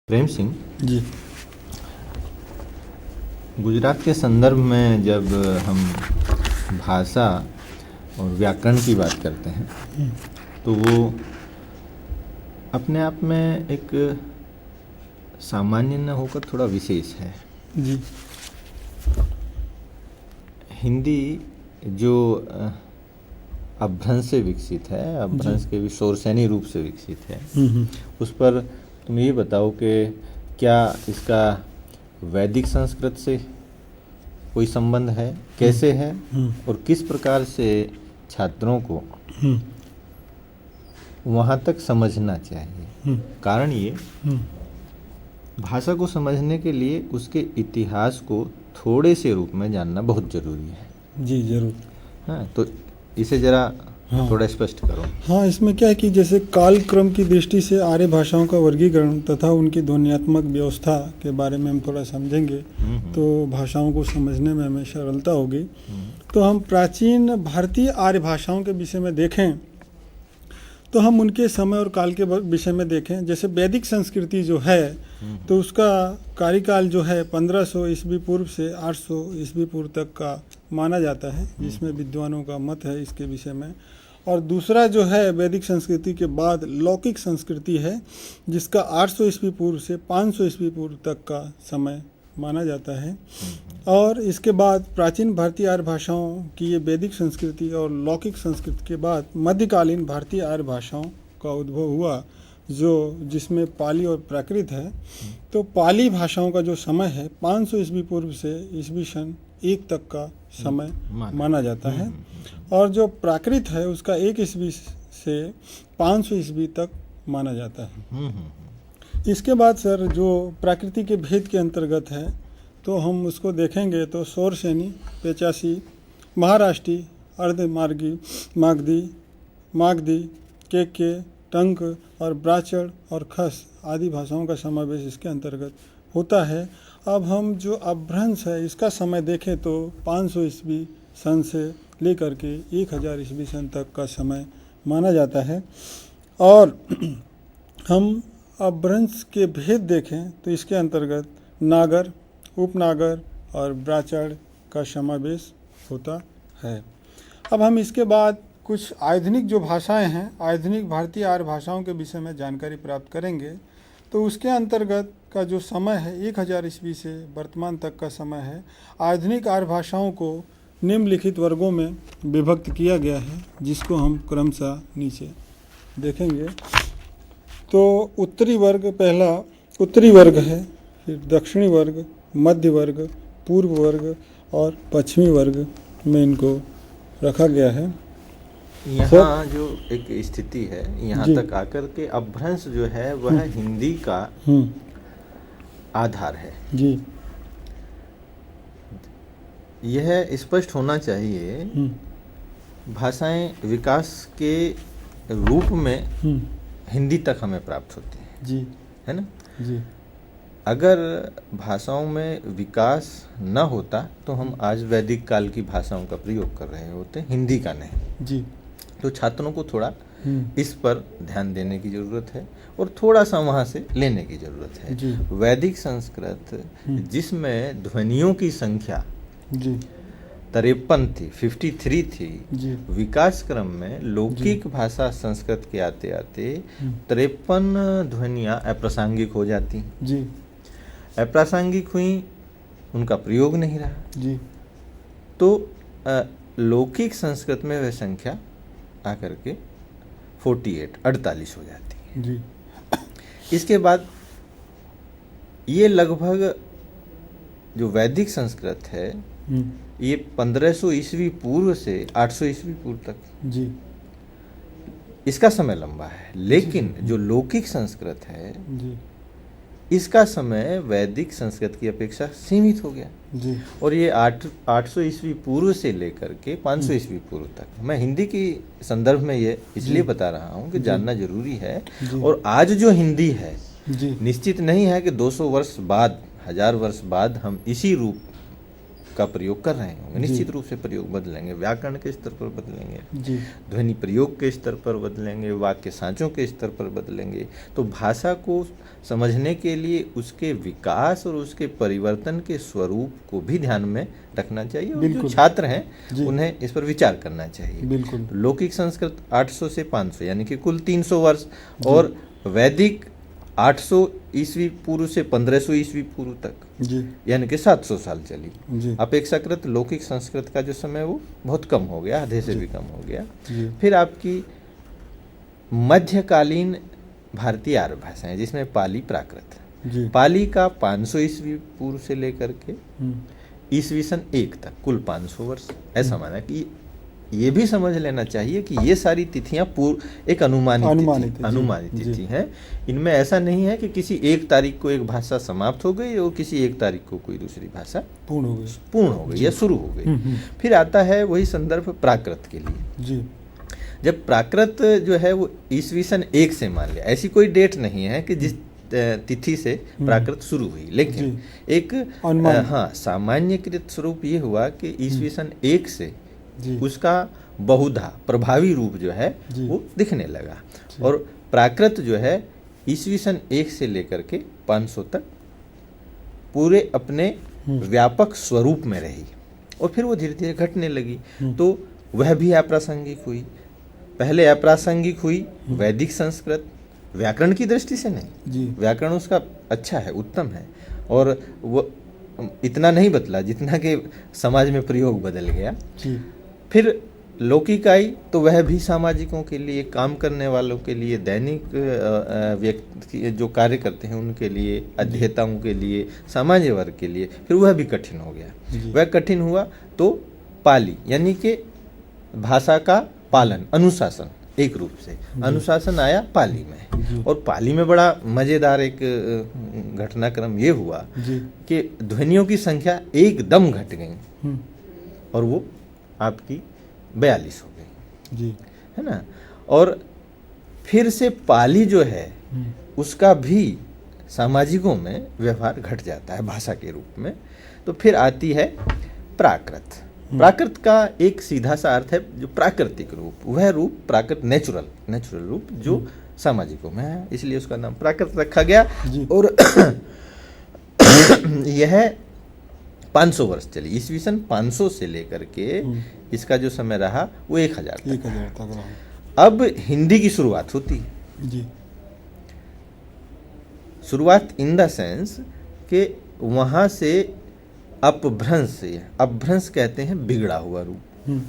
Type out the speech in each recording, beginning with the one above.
प्रेम सिंह जी। गुजरात के संदर्भ में जब हम भाषा और व्याकरण की बात करते हैं तो वो अपने आप में एक सामान्य न होकर थोड़ा विशेष है। जी। हिंदी जो अपभ्रंश से विकसित है, अपभ्रंश के भी शोरसैनी रूप से विकसित है, उस पर तुम ये बताओ कि क्या इसका वैदिक संस्कृत से कोई संबंध है, कैसे है और किस प्रकार से छात्रों को वहाँ तक समझना चाहिए। कारण ये भाषा को समझने के लिए उसके इतिहास को थोड़े से रूप में जानना बहुत जरूरी है। जी जरूर। हाँ, तो इसे जरा थोड़ा स्पष्ट करो। हाँ, इसमें क्या है कि जैसे काल क्रम की दृष्टि से आर्य भाषाओं का वर्गीकरण तथा उनकी ध्वन्यात्मक व्यवस्था के बारे में हम थोड़ा समझेंगे तो भाषाओं को समझने में हमें सरलता होगी। तो हम प्राचीन भारतीय आर्य भाषाओं के विषय में देखें तो हम उनके समय और काल के विषय में देखें। जैसे वैदिक संस्कृति जो है तो उसका कार्यकाल जो है 1500 ईस्वी पूर्व से 800 ईस्वी पूर्व तक का माना जाता है, जिसमें विद्वानों का मत है इसके विषय में। और दूसरा जो है वैदिक संस्कृति के बाद लौकिक संस्कृति है, जिसका 800 ईस्वी पूर्व से 500 ईस्वी पूर्व तक का समय माना जाता है। और इसके बाद प्राचीन भारतीय आर्य भाषाओं की ये वैदिक संस्कृति और लौकिक संस्कृति के बाद मध्यकालीन भारतीय आर्य भाषाओं का उद्भव हुआ, जो जिसमें पाली और प्राकृत है। तो पाली भाषाओं का जो समय है 500 ईस्वी पूर्व से ईस्वी सन 1 तक का समय माना जाता है, और जो प्राकृत है उसका 1 ईस्वी से 500 ईस्वी तक माना जाता है। इसके बाद सर जो प्राकृति के भेद के अंतर्गत है तो हम उसको देखेंगे तो शोरसैनी, पेचासी, महाराष्ट्री, अर्धमार्गी, मागधी, केके, टंक और ब्राचड़ और खस आदि भाषाओं का समावेश इसके अंतर्गत होता है। अब हम जो अपभ्रंश है इसका समय देखें तो 500 ईस्वी सन से लेकर के 1000 ईस्वी सन तक का समय माना जाता है। और हम अपभ्रंश के भेद देखें तो इसके अंतर्गत नागर, उपनागर और ब्राचड़ का समावेश होता है। अब हम इसके बाद कुछ आधुनिक जो भाषाएं हैं, आधुनिक भारतीय आर्य भाषाओं के विषय में जानकारी प्राप्त करेंगे। तो उसके अंतर्गत का जो समय है 1000 ईस्वी से वर्तमान तक का समय है। आधुनिक आर्य भाषाओं को निम्नलिखित वर्गों में विभक्त किया गया है, जिसको हम क्रमशः नीचे देखेंगे। तो उत्तरी वर्ग, पहला उत्तरी वर्ग है, फिर दक्षिणी वर्ग, मध्य वर्ग, पूर्व वर्ग और पश्चिमी वर्ग में इनको रखा गया है। यहाँ जो एक स्थिति है, यहाँ तक आकर के अपभ्रंश जो है वह हिंदी का आधार है जी। यह स्पष्ट होना चाहिए। भाषाएं विकास के रूप में हिंदी तक हमें प्राप्त होती है जी, है ना जी। अगर भाषाओं में विकास न होता तो हम आज वैदिक काल की भाषाओं का प्रयोग कर रहे होते, हिंदी का नहीं जी। तो छात्रों को थोड़ा इस पर ध्यान देने की ज़रूरत है और थोड़ा सा वहाँ से लेने की ज़रूरत है जी। वैदिक संस्कृत जिसमें ध्वनियों की संख्या जी 53 थी, 53 थी जी। विकास क्रम में लौकिक भाषा संस्कृत के आते आते 53 ध्वनियाँ अप्रासंगिक हो जाती जी। अप्रासंगिक हुई, उनका प्रयोग नहीं रहा जी। तो लौकिक संस्कृत में वह संख्या आकर के 48 हो जाती है जी। इसके बाद ये लगभग जो वैदिक संस्कृत है ये 1500 ईस्वी पूर्व से 800 ईस्वी पूर्व तक जी। इसका समय लंबा है, लेकिन जो लौकिक संस्कृत है जी। इसका समय वैदिक संस्कृत की अपेक्षा सीमित हो गया जी। और ये 800 ईस्वी पूर्व से लेकर के 500 ईस्वी पूर्व तक। मैं हिंदी की संदर्भ में ये इसलिए बता रहा हूँ कि जानना जरूरी है। और आज जो हिंदी है निश्चित नहीं है कि 200 वर्ष बाद, 1000 वर्ष बाद हम इसी रूप का प्रयोग कर रहे होंगे, निश्चित रूप से प्रयोग बदलेंगे, व्याकरण के स्तर पर बदलेंगे, जी ध्वनि प्रयोग के स्तर पर बदलेंगे, वाक्य सांचों के स्तर पर बदलेंगे। तो भाषा को समझने के लिए उसके विकास और उसके परिवर्तन के स्वरूप को भी ध्यान में रखना चाहिए, और जो बिल्कुल। छात्र हैं जी। उन्हें इस पर विचार करना चाहिए। बिल्कुल। लौकिक संस्कृत 800 से 500 यानी कि कुल 300 वर्ष, और वैदिक 800 ईस्वी पूर्व से 1500 ईस्वी पूर्व तक, जी यानी कि 700 साल चली। जी अपेक्षाकृत लौकिक संस्कृत का जो समय वो बहुत कम हो गया, आधे से भी कम हो गया। जी फिर आपकी मध्यकालीन भारतीय आर्य भाषाएं, जिसमें पाली, प्राकृत। जी पाली का 500 ईस्वी पूर्व से लेकर के हम्म, ईस्वी सन 1 तक कुल 500 वर्ष। ऐसा माना कि ये भी समझ लेना चाहिए कि ये सारी तिथियां पूर्व एक अनुमानित जी। तिथि हैं। इनमें ऐसा नहीं है कि किसी एक तारीख को एक भाषा समाप्त हो गई और किसी एक तारीख को कोई दूसरी भाषा पूर्ण हो गई। पूर्ण हो गई या शुरू हो गई। फिर आता है वही संदर्भ प्राकृत के लिए। जी जब प्राकृत जो है वो ईस्वी सन 1 से मान लिया, ऐसी कोई डेट नहीं है कि जिस तिथि से प्राकृत शुरू हुई, लेकिन एक हाँ सामान्यकृत स्वरूप ये हुआ कि ईस्वी सन 1 से जी उसका बहुधा प्रभावी रूप जो है जी। वो दिखने लगा, और प्राकृत जो है ईस्वी सन 1 से लेकर के 500 तक पूरे अपने व्यापक स्वरूप में रही, और फिर वो धीरे धीरे घटने लगी। तो वह भी अप्रासंगिक हुई। पहले अप्रासंगिक हुई वैदिक संस्कृत, व्याकरण की दृष्टि से नहीं, जी व्याकरण उसका अच्छा है, उत्तम है, और वो इतना नहीं बदला जितना कि समाज में प्रयोग बदल गया। जी फिर लौकिक आई तो वह भी सामाजिकों के लिए, काम करने वालों के लिए, दैनिक व्यक्ति जो कार्य करते हैं उनके लिए, अध्येताओं के लिए, सामान्य वर्ग के लिए, फिर वह भी कठिन हो गया। वह कठिन हुआ तो पाली, यानी कि भाषा का पालन, अनुशासन, एक रूप से अनुशासन आया पाली में। और पाली में बड़ा मजेदार एक घटनाक्रम ये हुआ जी कि ध्वनियों की संख्या एकदम घट गई, और वो आपकी 42 हो गई, जी है ना। और फिर से पाली जो है उसका भी सामाजिकों में व्यवहार घट जाता है भाषा के रूप में। तो फिर आती है प्राकृत। प्राकृत का एक सीधा सा अर्थ है जो प्राकृतिक रूप, वह रूप प्राकृत, नेचुरल रूप जो सामाजिकों में है, इसलिए उसका नाम प्राकृत रखा गया। और यह 500 वर्ष चली, ईस्वी सन 500 से लेकर के इसका जो समय रहा वो 1000 तक रहा। अब हिंदी की शुरुआत होती है। जी शुरुआत इन द सेंस कि वहाँ से अपभ्रंश से, अपभ्रंश कहते हैं बिगड़ा हुआ रूप,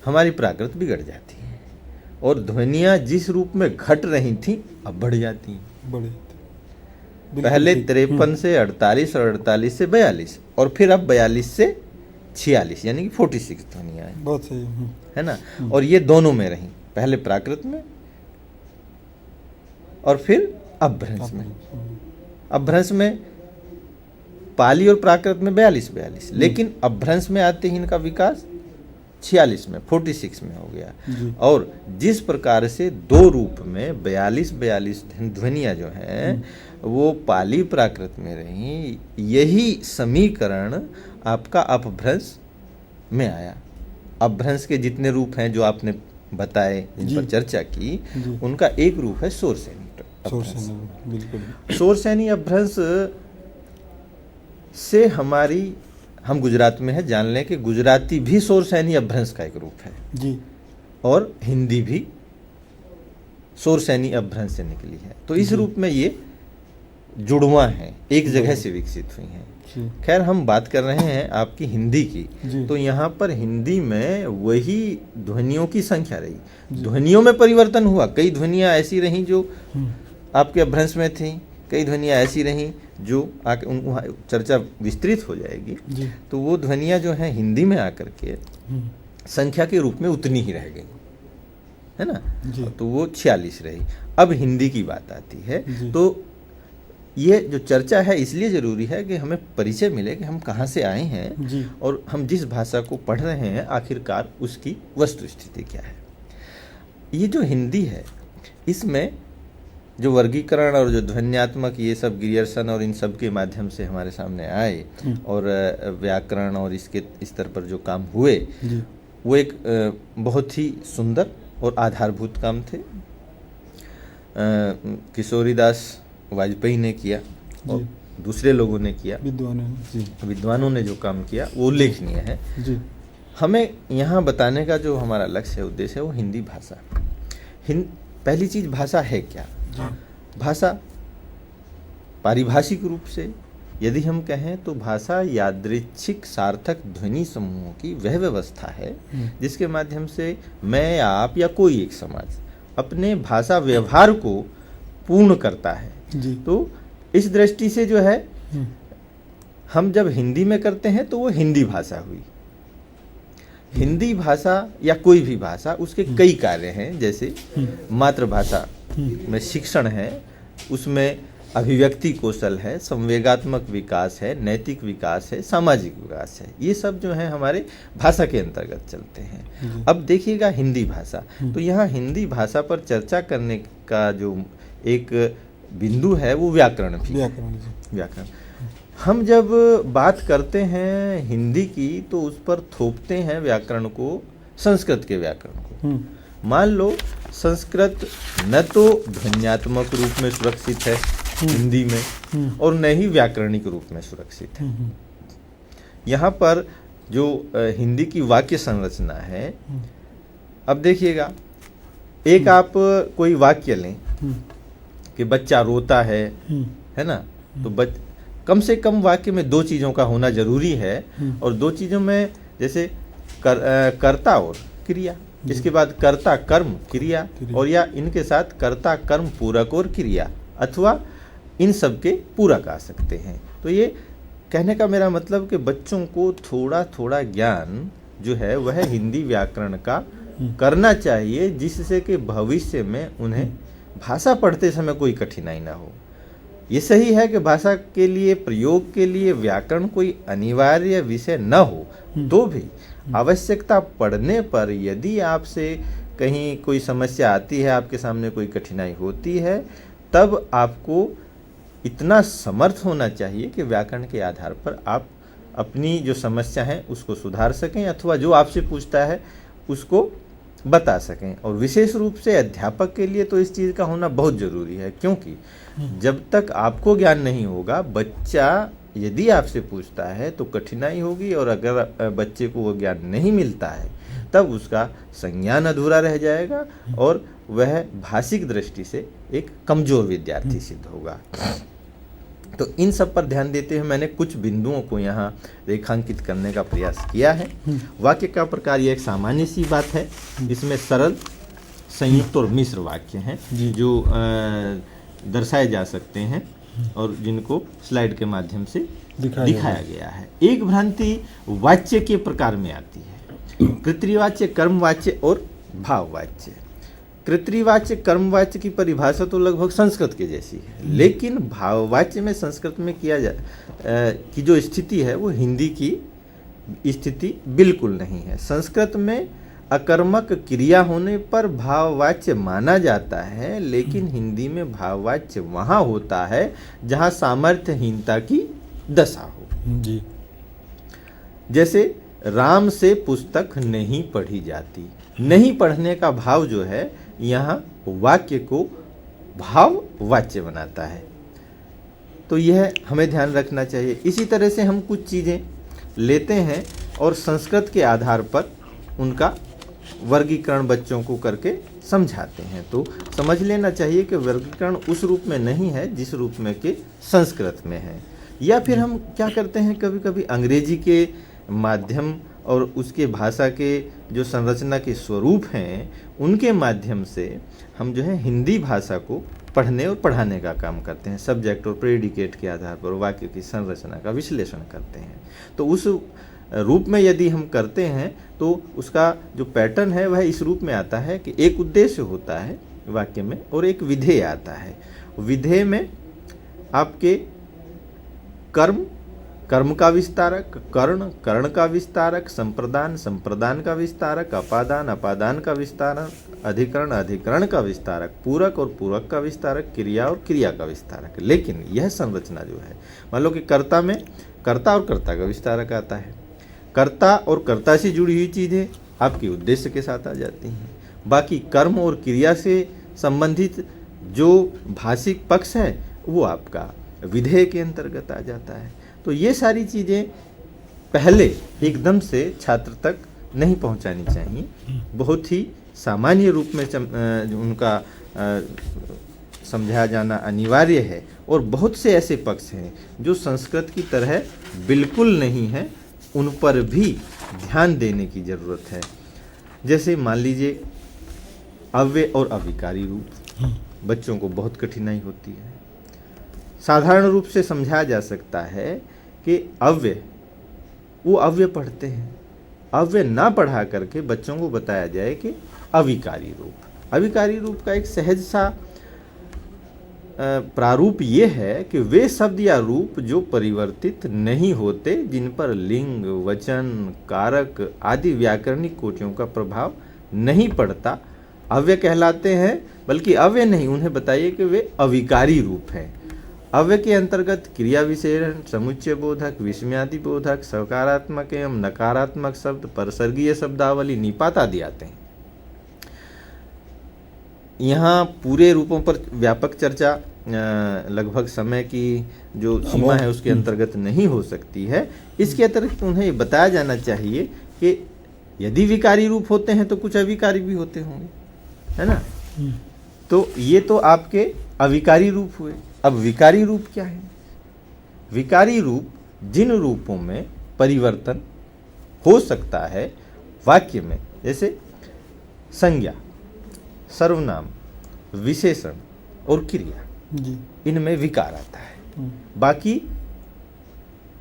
हमारी प्राकृत बिगड़ जाती है, और ध्वनियाँ जिस रूप में घट रही थी अब बढ़ जाती हैं। पहले 53 से 48 और 48 से 42, और फिर अब 42 से 46 यानी कि 46 ध्वनियाँ हैं। बहुत सही है ना। और ये दोनों में रही, पहले प्राकृत में और फिर अपभ्रंश में। अपभ्रंश में पाली और प्राकृत में 42, लेकिन अपभ्रंश में आते ही इनका विकास 46 में, 46 में हो गया। और जिस प्रकार से दो रूप में 42 ध्वनियाँ जो हैं वो पाली प्राकृत में रही, यही समीकरण आपका अपभ्रंश में आया। अपभ्रंश के जितने रूप हैं जो आपने बताए, जिन पर चर्चा की, उनका एक रूप है शोरसैनी। बिल्कुल शोरसैनी अपभ्रंश से हम गुजरात में है, जान लें कि गुजराती भी शोरसैनी अपभ्रंश का एक रूप है जी, और हिंदी भी शोरसैनी अपभ्रंश से निकली है। तो इस रूप में ये जुड़वा हैं, एक जगह से विकसित हुई हैं। खैर हम बात कर रहे हैं आपकी हिंदी की, तो यहाँ पर हिंदी में वही ध्वनियों की संख्या रही, ध्वनियों में परिवर्तन हुआ। कई ध्वनियाँ ऐसी रहीं जो आपके अपभ्रंश में थी, कई ध्वनियाँ ऐसी रहीं जो वहाँ चर्चा विस्तृत हो जाएगी। तो वो ध्वनियाँ जो हैं हिंदी में आकर के संख्या के रूप में उतनी ही रह गई, है ना। तो वो 46 रही। अब हिंदी की बात आती है, तो ये जो चर्चा है इसलिए ज़रूरी है कि हमें परिचय मिले कि हम कहाँ से आए हैं और हम जिस भाषा को पढ़ रहे हैं आखिरकार उसकी वस्तु स्थिति क्या है। ये जो हिंदी है इसमें जो वर्गीकरण और जो ध्वन्यात्मक ये सब ग्रियर्सन और इन सब के माध्यम से हमारे सामने आए और व्याकरण और इसके स्तर पर जो काम हुए वो एक बहुत ही सुंदर और आधारभूत काम थे। किशोरीदास वाजपेयी ने किया और दूसरे लोगों ने किया, विद्वानों ने जो काम किया वो उल्लेखनीय है जी। हमें यहाँ बताने का जो हमारा लक्ष्य है, उद्देश्य है, वो हिंदी भाषा। पहली चीज भाषा है क्या? भाषा पारिभाषिक रूप से यदि हम कहें तो भाषा यादृच्छिक सार्थक ध्वनि समूहों की वह व्यवस्था है जिसके माध्यम से मैं, आप या कोई एक समाज अपने भाषा व्यवहार को पूर्ण करता है जी। तो इस दृष्टि से जो है हम जब हिंदी में करते हैं तो वो हिंदी भाषा हुई। हिंदी भाषा या कोई भी भाषा, उसके कई कार्य हैं, जैसे मातृभाषा में शिक्षण है, उसमें अभिव्यक्ति कौशल है, संवेगात्मक विकास है, नैतिक विकास है, सामाजिक विकास है। ये सब जो है हमारे भाषा के अंतर्गत चलते हैं। अब देखिएगा हिंदी भाषा, तो यहाँ हिंदी भाषा पर चर्चा करने का जो एक बिंदु है वो व्याकरण भी। व्याकरण हम जब बात करते हैं हिंदी की तो उस पर थोपते हैं व्याकरण को, संस्कृत के व्याकरण को। मान लो संस्कृत न तो ध्वन्यात्मक रूप में सुरक्षित है हिंदी में और न ही व्याकरणिक रूप में सुरक्षित है। यहाँ पर जो हिंदी की वाक्य संरचना है, अब देखिएगा, एक आप कोई वाक्य लें कि बच्चा रोता है ना, तो कम से कम वाक्य में दो चीजों का होना जरूरी है, और दो चीजों में जैसे कर्ता और क्रिया, इसके बाद कर्ता कर्म क्रिया, और या इनके साथ कर्ता कर्म पूरक और क्रिया, अथवा इन सब के पूरक आ सकते हैं। तो ये कहने का मेरा मतलब कि बच्चों को थोड़ा थोड़ा ज्ञान जो है वह हिंदी व्याकरण का करना चाहिए, जिससे कि भविष्य में उन्हें भाषा पढ़ते समय कोई कठिनाई ना हो। ये सही है कि भाषा के लिए, प्रयोग के लिए व्याकरण कोई अनिवार्य विषय न हो, तो भी आवश्यकता पड़ने पर यदि आपसे कहीं कोई समस्या आती है, आपके सामने कोई कठिनाई होती है, तब आपको इतना समर्थ होना चाहिए कि व्याकरण के आधार पर आप अपनी जो समस्या है उसको सुधार सकें, अथवा जो आपसे पूछता है उसको बता सकें। और विशेष रूप से अध्यापक के लिए तो इस चीज़ का होना बहुत ज़रूरी है, क्योंकि जब तक आपको ज्ञान नहीं होगा, बच्चा यदि आपसे पूछता है तो कठिनाई होगी, और अगर बच्चे को वो ज्ञान नहीं मिलता है तब उसका संज्ञान अधूरा रह जाएगा और वह भाषिक दृष्टि से एक कमज़ोर विद्यार्थी सिद्ध होगा। तो इन सब पर ध्यान देते हुए मैंने कुछ बिंदुओं को यहाँ रेखांकित करने का प्रयास किया है। वाक्य का प्रकार ये एक सामान्य सी बात है, इसमें सरल, संयुक्त और मिश्र वाक्य हैं जो दर्शाए जा सकते हैं और जिनको स्लाइड के माध्यम से दिखाया गया है। एक भ्रांति वाच्य के प्रकार में आती है, कृतवाच्य, कर्मवाच्य और भाववाच्य। कृतवाच्य कर्मवाच्य की परिभाषा तो लगभग संस्कृत के जैसी है, लेकिन भाववाच्य में संस्कृत में की जो स्थिति है वो हिंदी की स्थिति बिल्कुल नहीं है। संस्कृत में अकर्मक क्रिया होने पर भाववाच्य माना जाता है, लेकिन हिंदी में भाववाच्य वहाँ होता है जहाँ सामर्थ्यहीनता की दशा हो जी। जैसे राम से पुस्तक नहीं पढ़ी जाती, नहीं पढ़ने का भाव जो है यहाँ वाक्य को भाववाच्य बनाता है। तो यह हमें ध्यान रखना चाहिए। इसी तरह से हम कुछ चीज़ें लेते हैं और संस्कृत के आधार पर उनका वर्गीकरण बच्चों को करके समझाते हैं। तो समझ लेना चाहिए कि वर्गीकरण उस रूप में नहीं है जिस रूप में कि संस्कृत में है। या फिर हम क्या करते हैं, कभी कभी अंग्रेजी के माध्यम और उसके भाषा के जो संरचना के स्वरूप हैं उनके माध्यम से हम जो है हिंदी भाषा को पढ़ने और पढ़ाने का काम करते हैं। सब्जेक्ट और प्रेडिकेट के आधार पर वाक्य की संरचना का विश्लेषण करते हैं। तो उस रूप में यदि हम करते हैं तो उसका जो पैटर्न है वह इस रूप में आता है कि एक उद्देश्य होता है वाक्य में और एक विधेय आता है। विधेय में आपके कर्म, कर्म का विस्तारक, कर्ण, कर्ण का विस्तारक, संप्रदान, संप्रदान का विस्तारक, अपादान, अपादान का विस्तारक, अधिकरण अधिकरण का विस्तारक, पूरक और पूरक का विस्तारक, क्रिया और क्रिया का विस्तारक। लेकिन यह संरचना जो है, मान लो कि कर्ता में कर्ता और कर्ता का विस्तारक आता है, कर्ता और कर्ता से जुड़ी हुई चीज़ें आपके उद्देश्य के साथ आ जाती हैं, बाकी कर्म और क्रिया से संबंधित जो भाषिक पक्ष है वो आपका विधेय के अंतर्गत आ जाता है। तो ये सारी चीज़ें पहले एकदम से छात्र तक नहीं पहुंचानी चाहिए, बहुत ही सामान्य रूप में उनका समझाया जाना अनिवार्य है। और बहुत से ऐसे पक्ष हैं जो संस्कृत की तरह बिल्कुल नहीं है, उन पर भी ध्यान देने की ज़रूरत है। जैसे मान लीजिए अव्यय और अविकारी रूप, बच्चों को बहुत कठिनाई होती है। साधारण रूप से समझाया जा सकता है कि अव्यय, वो अव्यय पढ़ते हैं, अव्यय ना पढ़ा करके बच्चों को बताया जाए कि अविकारी रूप। अविकारी रूप का एक सहज सा प्रारूप ये है कि वे शब्द या रूप जो परिवर्तित नहीं होते, जिन पर लिंग, वचन, कारक आदि व्याकरणिक कोटियों का प्रभाव नहीं पड़ता, अव्यय कहलाते हैं। बल्कि अव्यय नहीं, उन्हें बताइए कि वे अविकारी रूप हैं। अव्यय के अंतर्गत क्रिया विशेषण, समुच्चय बोधक, विस्मयादि बोधक, सकारात्मक एवं नकारात्मक शब्द, परसर्गीय शब्दावली, निपात आदि आते हैं। यहाँ पूरे रूपों पर व्यापक चर्चा लगभग समय की जो सीमा है उसके अंतर्गत नहीं हो सकती है। इसके अतिरिक्त उन्हें ये बताया जाना चाहिए कि यदि विकारी रूप होते हैं तो कुछ अविकारी भी होते होंगे, है ना। तो ये तो आपके अविकारी रूप हुए। अब विकारी रूप क्या है? विकारी रूप जिन रूपों में परिवर्तन हो सकता है वाक्य में, जैसे संज्ञा, सर्वनाम, विशेषण और क्रिया, इनमें विकार आता है, बाकी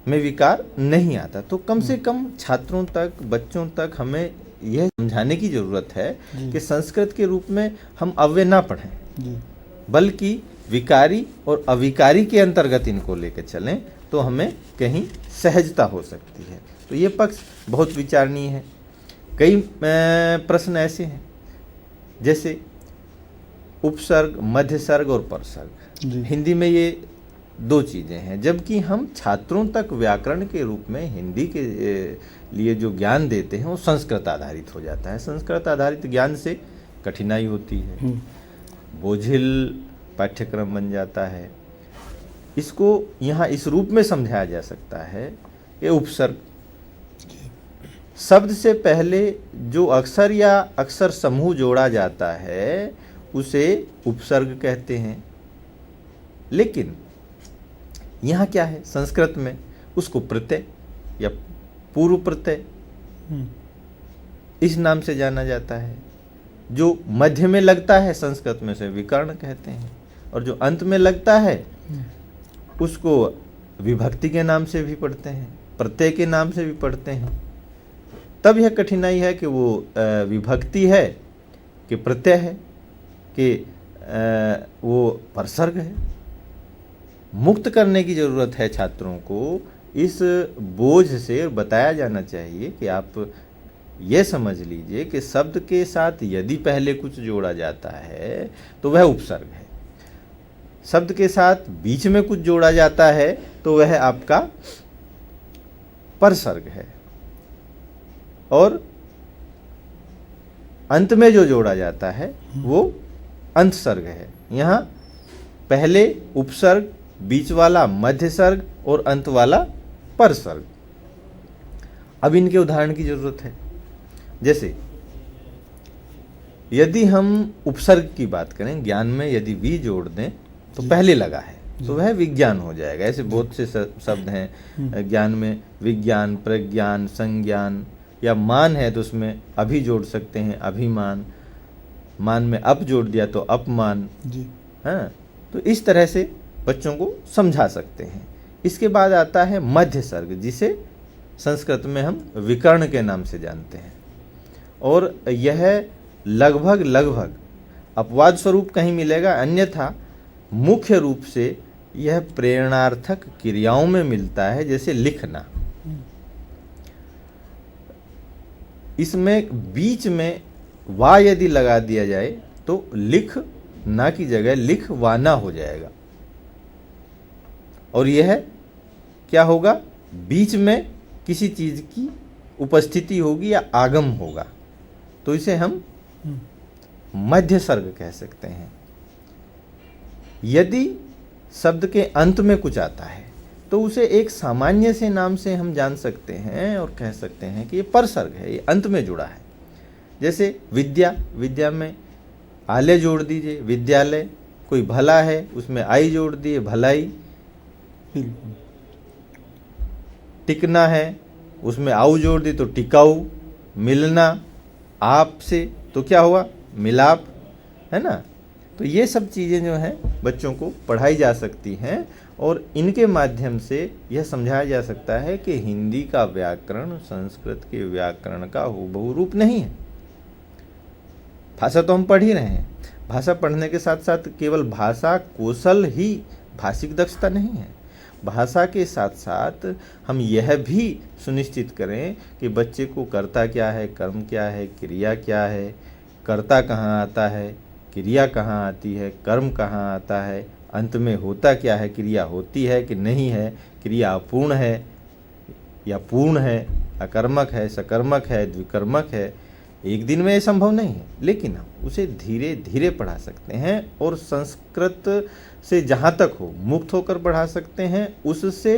में विकार नहीं आता। तो कम से कम छात्रों तक, बच्चों तक हमें यह समझाने की जरूरत है कि संस्कृत के रूप में हम अव्यय ना पढ़ें, बल्कि विकारी और अविकारी के अंतर्गत इनको लेकर चलें, तो हमें कहीं सहजता हो सकती है। तो ये पक्ष बहुत विचारणीय है। कई प्रश्न ऐसे हैं जैसे उपसर्ग, मध्यसर्ग और परसर्ग। हिंदी में ये दो चीज़ें हैं, जबकि हम छात्रों तक व्याकरण के रूप में हिंदी के लिए जो ज्ञान देते हैं वो संस्कृत आधारित हो जाता है। संस्कृत आधारित ज्ञान से कठिनाई होती है, बोझिल पाठ्यक्रम बन जाता है। इसको यहाँ इस रूप में समझाया जा सकता है कि उपसर्ग शब्द से पहले जो अक्षर या अक्षर समूह जोड़ा जाता है उसे उपसर्ग कहते हैं। लेकिन यहाँ क्या है, संस्कृत में उसको प्रत्यय या पूर्व प्रत्यय इस नाम से जाना जाता है। जो मध्य में लगता है संस्कृत में उसे विकर्ण कहते हैं, और जो अंत में लगता है उसको विभक्ति के नाम से भी पढ़ते हैं, प्रत्यय के नाम से भी पढ़ते हैं। तब यह कठिनाई है कि वो विभक्ति है कि प्रत्यय है कि वो परसर्ग है। मुक्त करने की ज़रूरत है छात्रों को इस बोझ से। बताया जाना चाहिए कि आप ये समझ लीजिए कि शब्द के साथ यदि पहले कुछ जोड़ा जाता है तो वह उपसर्ग है, शब्द के साथ बीच में कुछ जोड़ा जाता है तो वह आपका परसर्ग है, और अंत में जो जोड़ा जाता है वो अंतसर्ग है। यहाँ पहले उपसर्ग, बीच वाला मध्यसर्ग और अंत वाला परसर्ग। अब इनके उदाहरण की जरूरत है। जैसे यदि हम उपसर्ग की बात करें, ज्ञान में यदि वी जोड़ दें तो पहले लगा है तो वह विज्ञान हो जाएगा। ऐसे बहुत से शब्द हैं ज्ञान में, विज्ञान, प्रज्ञान, संज्ञान, या मान है तो उसमें अभी जोड़ सकते हैं, अभिमान, मान में अप जोड़ दिया तो अपमान, हाँ। तो इस तरह से बच्चों को समझा सकते हैं। इसके बाद आता है मध्यसर्ग, जिसे संस्कृत में हम विकर्ण के नाम से जानते हैं, और यह लगभग अपवाद स्वरूप कहीं मिलेगा, अन्यथा मुख्य रूप से यह प्रेरणार्थक क्रियाओं में मिलता है, जैसे लिखना। इसमें बीच में वा यदि लगा दिया जाए तो लिख ना की जगह लिखवाना हो जाएगा, और यह क्या होगा, बीच में किसी चीज की उपस्थिति होगी या आगम होगा, तो इसे हम मध्य सर्ग कह सकते हैं। यदि शब्द के अंत में कुछ आता है तो उसे एक सामान्य से नाम से हम जान सकते हैं और कह सकते हैं कि ये परसर्ग है, ये अंत में जुड़ा है। जैसे विद्या, विद्या में आले जोड़ दीजिए, विद्यालय। कोई भला है, उसमें आई जोड़ दिए, भलाई। बिल्कुल। टिकना है, उसमें आऊ जोड़ दी तो टिकाऊ। मिलना आपसे तो क्या हुआ, मिलाप, है ना। तो ये सब चीज़ें जो हैं बच्चों को पढ़ाई जा सकती हैं, और इनके माध्यम से यह समझाया जा सकता है कि हिंदी का व्याकरण संस्कृत के व्याकरण का हूबहू रूप नहीं है। भाषा तो हम पढ़ ही रहे हैं, भाषा पढ़ने के साथ साथ केवल भाषा कौशल ही भाषिक दक्षता नहीं है। भाषा के साथ साथ हम यह भी सुनिश्चित करें कि बच्चे को कर्ता क्या है, कर्म क्या है, क्रिया क्या है, कर्ता कहाँ आता है, क्रिया कहाँ आती है, कर्म कहाँ आता है, अंत में होता क्या है, क्रिया होती है कि नहीं है, क्रिया अपूर्ण है या पूर्ण है, अकर्मक है, सकर्मक है, द्विकर्मक है। एक दिन में ये संभव नहीं है, लेकिन हम उसे धीरे धीरे पढ़ा सकते हैं, और संस्कृत से जहाँ तक हो मुक्त होकर पढ़ा सकते हैं। उससे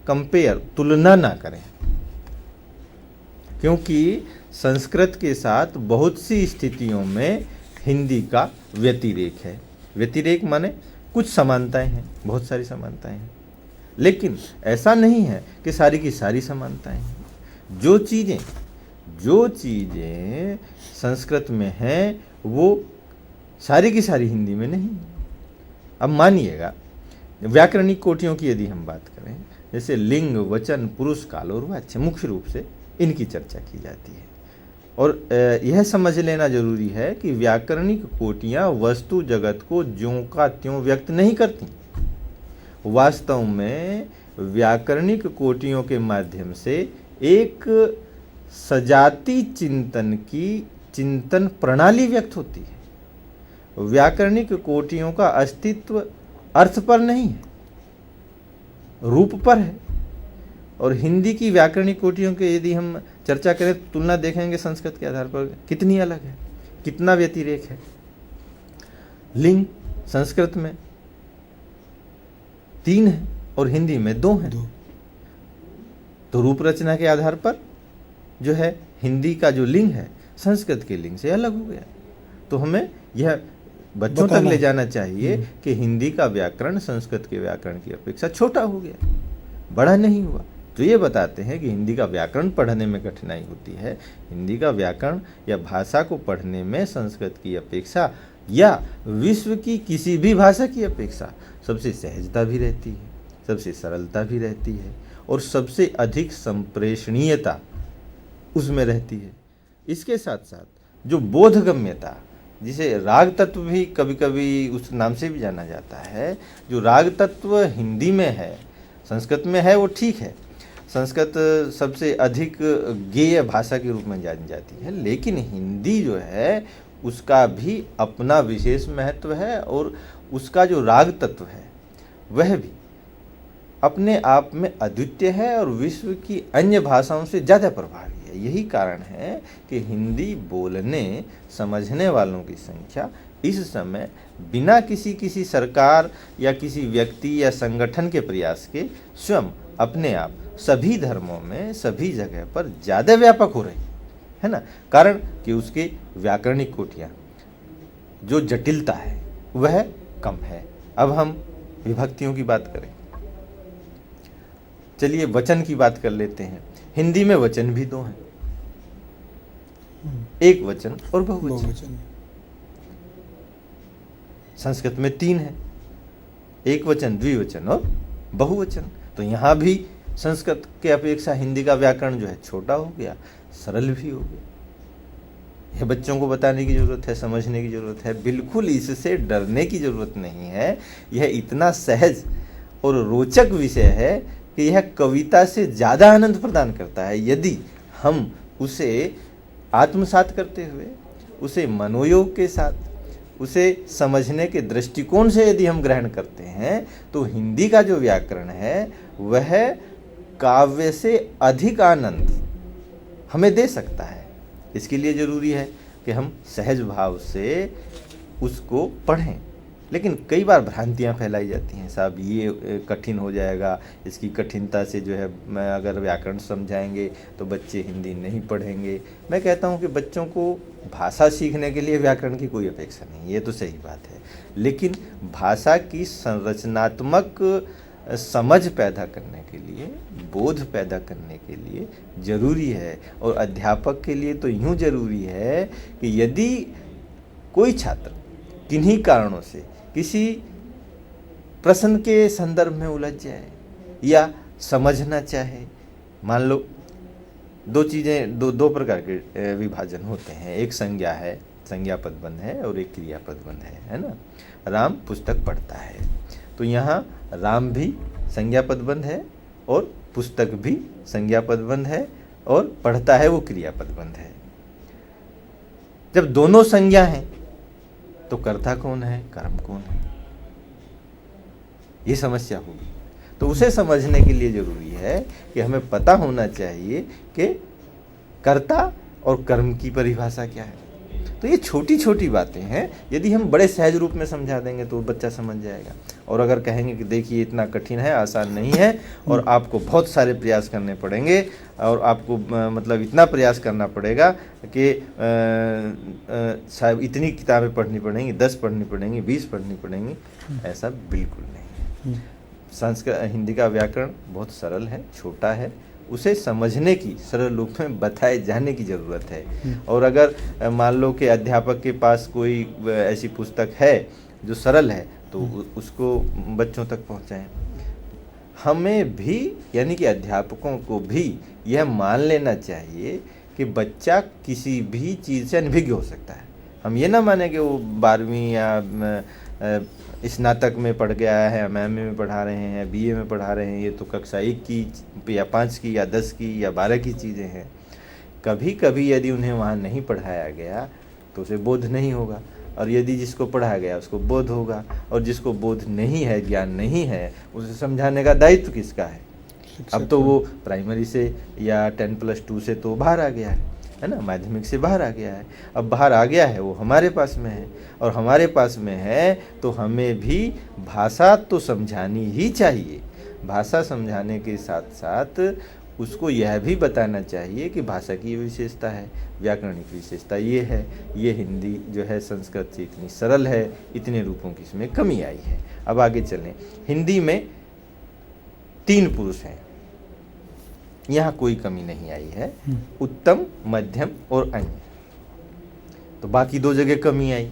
कंपेयर, तुलना ना करें, क्योंकि संस्कृत के साथ बहुत सी स्थितियों में हिंदी का व्यतिरेक है। व्यतिरेक माने कुछ समानताएं हैं, बहुत सारी समानताएं हैं, लेकिन ऐसा नहीं है कि सारी की सारी समानताएं हैं। जो चीज़ें संस्कृत में हैं वो सारी की सारी हिंदी में नहीं। अब मानिएगा व्याकरणिक कोटियों की यदि हम बात करें, जैसे लिंग, वचन, पुरुष, काल और वाच्य, मुख्य रूप से इनकी चर्चा की जाती है। और यह समझ लेना जरूरी है कि व्याकरणिक कोटियाँ वस्तु जगत को ज्यों का त्यों व्यक्त नहीं करती। वास्तव में व्याकरणिक कोटियों के माध्यम से एक सजाती चिंतन की चिंतन प्रणाली व्यक्त होती है। व्याकरणिक कोटियों का अस्तित्व अर्थ पर नहीं है, रूप पर है। और हिंदी की व्याकरणिक कोटियों के यदि हम चर्चा करें तो तुलना देखेंगे संस्कृत के आधार पर कितनी अलग है, कितना व्यतिरेक है। लिंग संस्कृत में 3 है और हिंदी में 2 है। तो रूप रचना के आधार पर जो है हिंदी का जो लिंग है संस्कृत के लिंग से अलग हो गया। तो हमें यह बच्चों तक ले जाना चाहिए कि हिंदी का व्याकरण संस्कृत के व्याकरण की अपेक्षा छोटा हो गया, बड़ा नहीं हुआ। तो ये बताते हैं कि हिंदी का व्याकरण पढ़ने में कठिनाई होती है। हिंदी का व्याकरण या भाषा को पढ़ने में संस्कृत की अपेक्षा या विश्व की किसी भी भाषा की अपेक्षा सबसे सहजता भी रहती है, सबसे सरलता भी रहती है, और सबसे अधिक संप्रेषणीयता उसमें रहती है। इसके साथ साथ जो बोधगम्यता, जिसे राग तत्व भी कभी कभी उस नाम से भी जाना जाता है, जो राग तत्व हिंदी में है संस्कृत में है वो ठीक है। संस्कृत सबसे अधिक गेय भाषा के रूप में जानी जाती है, लेकिन हिंदी जो है उसका भी अपना विशेष महत्व है, और उसका जो राग तत्व है वह भी अपने आप में अद्वितीय है और विश्व की अन्य भाषाओं से ज़्यादा प्रभावी है। यही कारण है कि हिंदी बोलने समझने वालों की संख्या इस समय बिना किसी सरकार या किसी व्यक्ति या संगठन के प्रयास के स्वयं अपने आप सभी धर्मों में सभी जगह पर ज़्यादा व्यापक हो रही है ना। कारण कि उसके व्याकरणिक कोटियाँ जो जटिलता है वह कम है। अब हम विभक्तियों की बात करें, चलिए वचन की बात कर लेते हैं। हिंदी में वचन भी 2 हैं, एक वचन और बहुवचन। संस्कृत में 3 है, एक वचन, द्विवचन और बहुवचन। तो यहाँ भी संस्कृत के अपेक्षा हिंदी का व्याकरण जो है छोटा हो गया, सरल भी हो गया। यह बच्चों को बताने की जरूरत है, समझने की जरूरत है। बिल्कुल इससे डरने की जरूरत नहीं है। यह इतना सहज और रोचक विषय है कि यह कविता से ज़्यादा आनंद प्रदान करता है यदि हम उसे आत्मसात करते हुए उसे मनोयोग के साथ, उसे समझने के दृष्टिकोण से यदि हम ग्रहण करते हैं तो हिंदी का जो व्याकरण है वह काव्य से अधिक आनंद हमें दे सकता है। इसके लिए ज़रूरी है कि हम सहज भाव से उसको पढ़ें। लेकिन कई बार भ्रांतियाँ फैलाई जाती हैं, साहब ये कठिन हो जाएगा, इसकी कठिनता से जो है मैं अगर व्याकरण समझाएंगे तो बच्चे हिंदी नहीं पढ़ेंगे। मैं कहता हूँ कि बच्चों को भाषा सीखने के लिए व्याकरण की कोई अपेक्षा नहीं, ये तो सही बात है, लेकिन भाषा की संरचनात्मक समझ पैदा करने के लिए, बोध पैदा करने के लिए ज़रूरी है। और अध्यापक के लिए तो यूँ ज़रूरी है कि यदि कोई छात्र किन्हीं कारणों से किसी प्रश्न के संदर्भ में उलझ जाए या समझना चाहे, मान लो दो चीज़ें, दो प्रकार के विभाजन होते हैं, एक संज्ञा है, संज्ञा पदबंध है, और एक क्रिया पदबंध है ना। राम पुस्तक पढ़ता है, तो यहाँ राम भी संज्ञा पदबंध है और पुस्तक भी संज्ञा पदबंध है और पढ़ता है वो क्रिया पदबंध है। जब दोनों संज्ञा हैं तो कर्ता कौन है, कर्म कौन है, ये समस्या होगी। तो उसे समझने के लिए जरूरी है कि हमें पता होना चाहिए कि कर्ता और कर्म की परिभाषा क्या है। तो ये छोटी छोटी बातें हैं, यदि हम बड़े सहज रूप में समझा देंगे तो बच्चा समझ जाएगा। और अगर कहेंगे कि देखिए इतना कठिन है, आसान नहीं है, और आपको बहुत सारे प्रयास करने पड़ेंगे, और आपको मतलब इतना प्रयास करना पड़ेगा कि शायद इतनी किताबें पढ़नी पड़ेंगी, 10 पढ़नी पड़ेंगी, 20 पढ़नी पड़ेंगी, ऐसा बिल्कुल नहीं है। संस्कृत हिंदी का व्याकरण बहुत सरल है, छोटा है, उसे समझने की, सरल रूप में बताए जाने की ज़रूरत है। और अगर मान लो कि अध्यापक के पास कोई ऐसी पुस्तक है जो सरल है तो उसको बच्चों तक पहुंचाएं। हमें भी, यानी कि अध्यापकों को भी यह मान लेना चाहिए कि बच्चा किसी भी चीज़ से अनभिज्ञ हो सकता है। हम ये ना माने कि वो 12वीं या स्नातक में पढ़ गया है, एमए में पढ़ा रहे हैं, बीए में पढ़ा रहे हैं, ये तो कक्षा 1 की या 5 की या 10 की या 12 की चीज़ें हैं। कभी कभी यदि उन्हें वहाँ नहीं पढ़ाया गया तो उसे बोध नहीं होगा, और यदि जिसको पढ़ाया गया उसको बोध होगा, और जिसको बोध नहीं है, ज्ञान नहीं है, उसे समझाने का दायित्व किसका है। अब तो वो प्राइमरी से या 10+2 से तो बाहर आ गया है ना, माध्यमिक से बाहर आ गया है। अब बाहर आ गया है, वो हमारे पास में है, और हमारे पास में है तो हमें भी भाषा तो समझानी ही चाहिए। भाषा समझाने के साथ साथ उसको यह भी बताना चाहिए कि भाषा की विशेषता है, व्याकरणिक विशेषता ये है, ये हिंदी जो है संस्कृत से इतनी सरल है, इतने रूपों की इसमें कमी आई है। अब आगे चलें। हिंदी में 3 पुरुष हैं, यहाँ कोई कमी नहीं आई है, उत्तम, मध्यम और अन्य। तो बाकी 2 जगह कमी आई।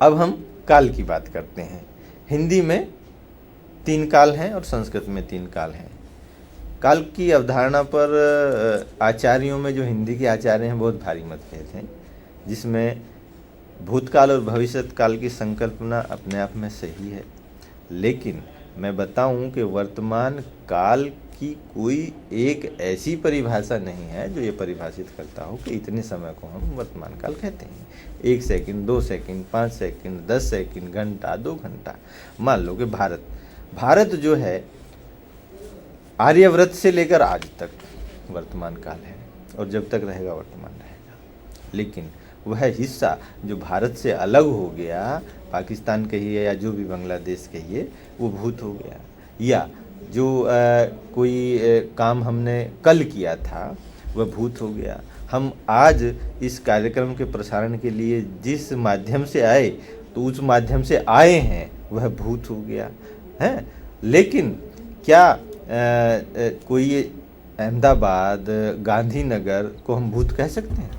अब हम काल की बात करते हैं। हिंदी में 3 काल हैं और संस्कृत में 3 काल हैं। काल की अवधारणा पर आचार्यों में, जो हिंदी के आचार्य हैं, बहुत भारी मतभेद हैं, जिसमें भूतकाल और भविष्यत काल की संकल्पना अपने आप में सही है, लेकिन मैं बताऊं कि वर्तमान काल की कोई एक ऐसी परिभाषा नहीं है जो ये परिभाषित करता हो कि इतने समय को हम वर्तमान काल कहते हैं। 1 सेकंड, 2 सेकंड, 5 सेकंड, 10 सेकंड, घंटा, 2 घंटा। मान लो कि भारत जो है आर्यव्रत से लेकर आज तक वर्तमान काल है, और जब तक रहेगा वर्तमान रहेगा। लेकिन वह हिस्सा जो भारत से अलग हो गया, पाकिस्तान कहिए या जो भी बांग्लादेश कहिए, वो भूत हो गया। या जो कोई काम हमने कल किया था वह भूत हो गया। हम आज इस कार्यक्रम के प्रसारण के लिए जिस माध्यम से आए, तो उस माध्यम से आए हैं वह भूत हो गया है। लेकिन क्या कोई अहमदाबाद, गांधीनगर को हम भूत कह सकते हैं?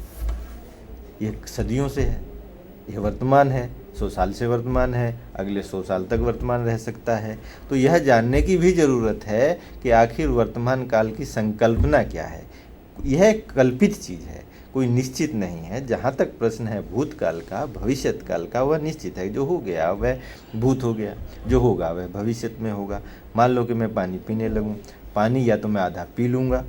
ये सदियों से है, यह वर्तमान है, 100 साल से वर्तमान है, अगले 100 साल तक वर्तमान रह सकता है। तो यह जानने की भी ज़रूरत है कि आखिर वर्तमान काल की संकल्पना क्या है। यह कल्पित चीज़ है, कोई निश्चित नहीं है। जहाँ तक प्रश्न है भूतकाल का, भविष्यत काल का, वह निश्चित है। जो हो गया वह भूत हो गया, जो होगा वह भविष्यत में होगा। मान लो कि मैं पानी पीने लगूँ, पानी या तो मैं आधा पी लूँगा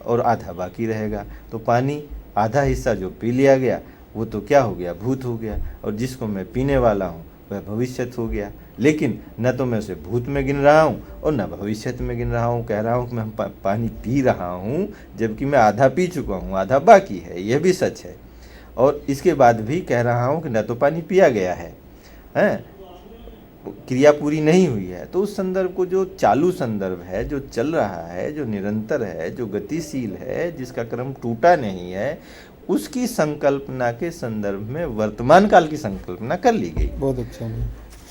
और आधा बाकी रहेगा, तो पानी आधा हिस्सा जो पी लिया गया वो तो क्या हो गया, भूत हो गया, और जिसको मैं पीने वाला हूँ वह भविष्यत हो गया। लेकिन न तो मैं उसे भूत में गिन रहा हूँ और न भविष्यत में गिन रहा हूँ। कह रहा हूँ कि मैं पानी पी रहा हूँ, जबकि मैं आधा पी चुका हूँ, आधा बाकी है, यह भी सच है। और इसके बाद भी कह रहा हूँ कि न तो पानी पिया गया है, क्रिया पूरी नहीं हुई है। तो उस संदर्भ को, जो चालू संदर्भ है, जो चल रहा है, जो निरंतर है, जो गतिशील है, जिसका क्रम टूटा नहीं है, उसकी संकल्पना के संदर्भ में वर्तमान काल की संकल्पना कर ली गई। बहुत अच्छा।